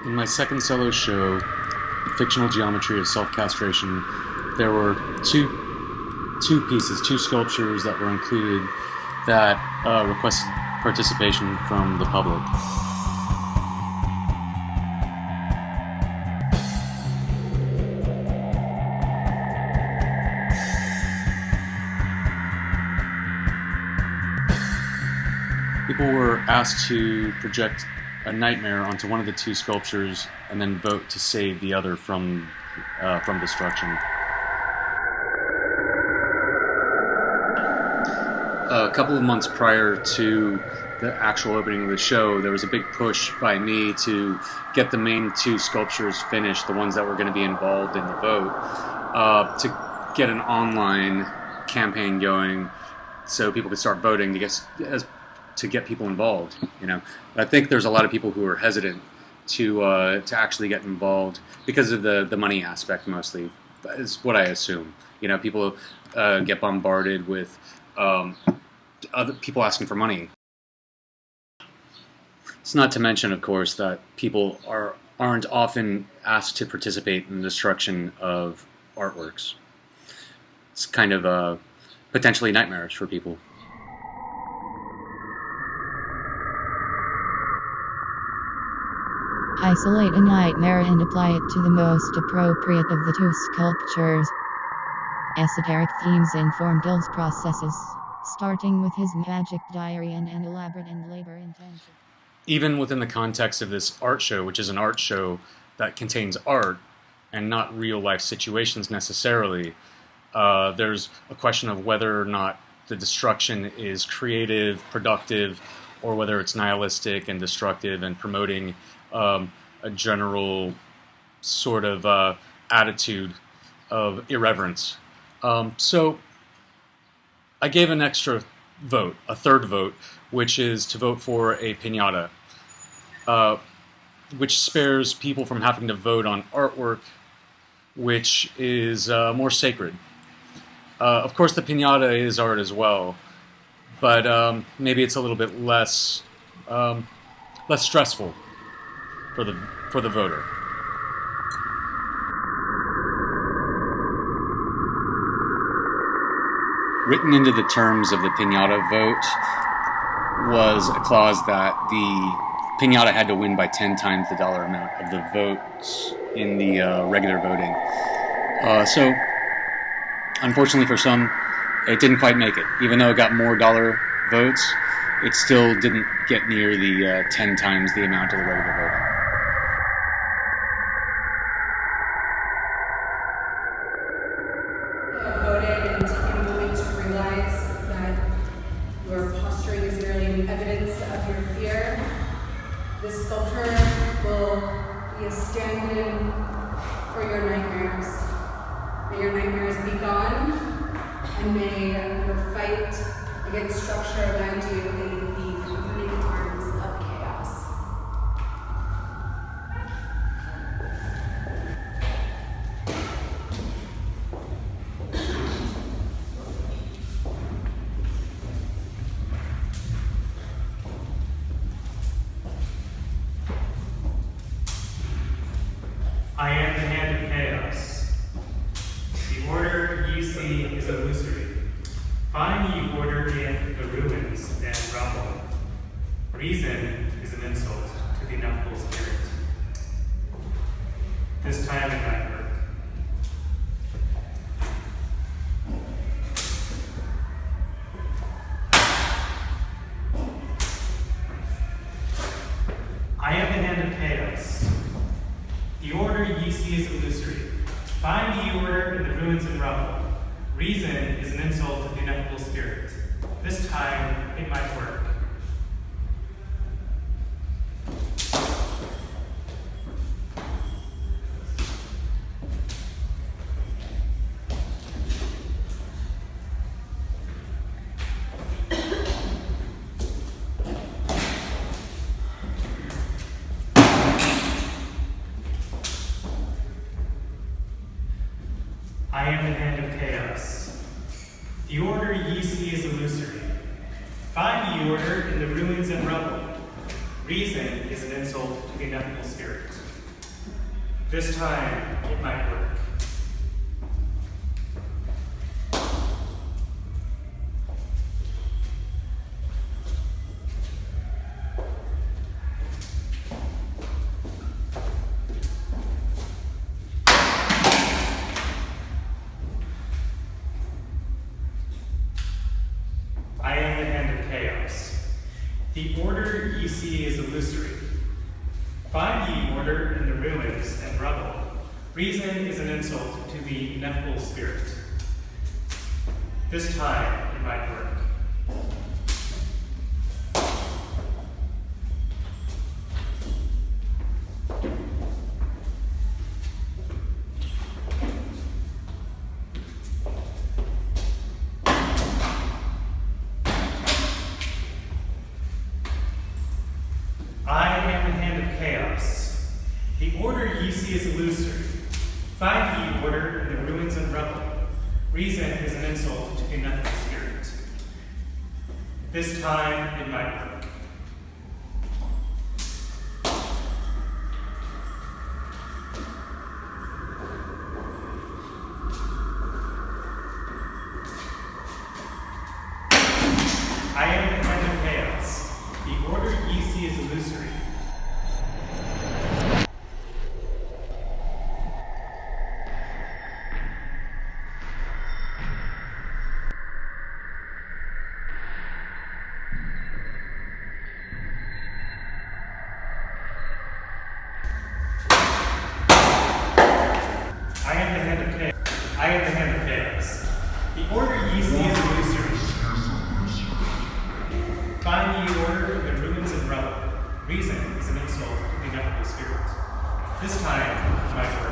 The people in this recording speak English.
In my second solo show, Fictional Geometry of Self-Castration, there were two pieces, two sculptures that were included that requested participation from the public. People were asked to project a nightmare onto one of the two sculptures and then vote to save the other from destruction. A couple of months prior to the actual opening of the show, there was a big push by me to get the main two sculptures finished, the ones that were going to be involved in the vote, to get an online campaign going so people could start voting to get people involved. You know, I think there's a lot of people who are hesitant to actually get involved because of the money aspect, mostly, is what I assume. You know, people get bombarded with other people asking for money. It's not to mention, of course, that people aren't often asked to participate in the destruction of artworks. It's kind of potentially nightmarish for people. Isolate a nightmare and apply it to the most appropriate of the two sculptures. Esoteric themes inform Kil's processes, starting with his magic diary and an elaborate and labor-intensive. Even within the context of this art show, which is an art show that contains art and not real-life situations necessarily, there's a question of whether or not the destruction is creative, productive, or whether it's nihilistic and destructive and promoting a general sort of attitude of irreverence. So I gave an extra vote, a third vote, which is to vote for a piñata, which spares people from having to vote on artwork, which is more sacred. Of course, the piñata is art as well, but maybe it's a little bit less stressful for the voter. Written into the terms of the piñata vote was a clause that the piñata had to win by 10 times the dollar amount of the votes in the regular voting. So, unfortunately for some, it didn't quite make it. Even though it got more dollar votes, it still didn't get near the 10 times the amount of the regular voting. Voted and taken a moment to realize that your posturing is merely evidence of your fear. This sculpture will be a stand-in for your nightmares. May your nightmares be gone, and may your fight against structure land you in the comforting arms of chaos. I am the hand of chaos. The order you see is illusory. Find ye order in the ruins and rubble. Reason is an insult to the ineffable spirit. This time in my work. I am the hand of chaos. The order ye see is illusory. Find ye order in the ruins and rubble. Reason is an insult to the ineffable spirit. This time it might work. I am the hand of chaos. The order ye see is illusory. Find ye order in the ruins and rubble. Reason is an insult to the ineffable spirit. This time, it might work. I am the hand of chaos. The order ye see is illusory. Find ye order in the ruins and rubble. Reason is an insult to the ineffable spirit. This time it might work. I am the hand of chaos. The order ye see is illusory. Find ye order in the ruins and rubble. Reason is an insult to the ineffable spirit. This time it might work. I am the hand of chaos. The order ye see is illusory. I am the hand of chaos. The order ye see is illusory. Find ye order in the ruins and rubble. Reason is an insult to the ineffable spirit. This time, my work.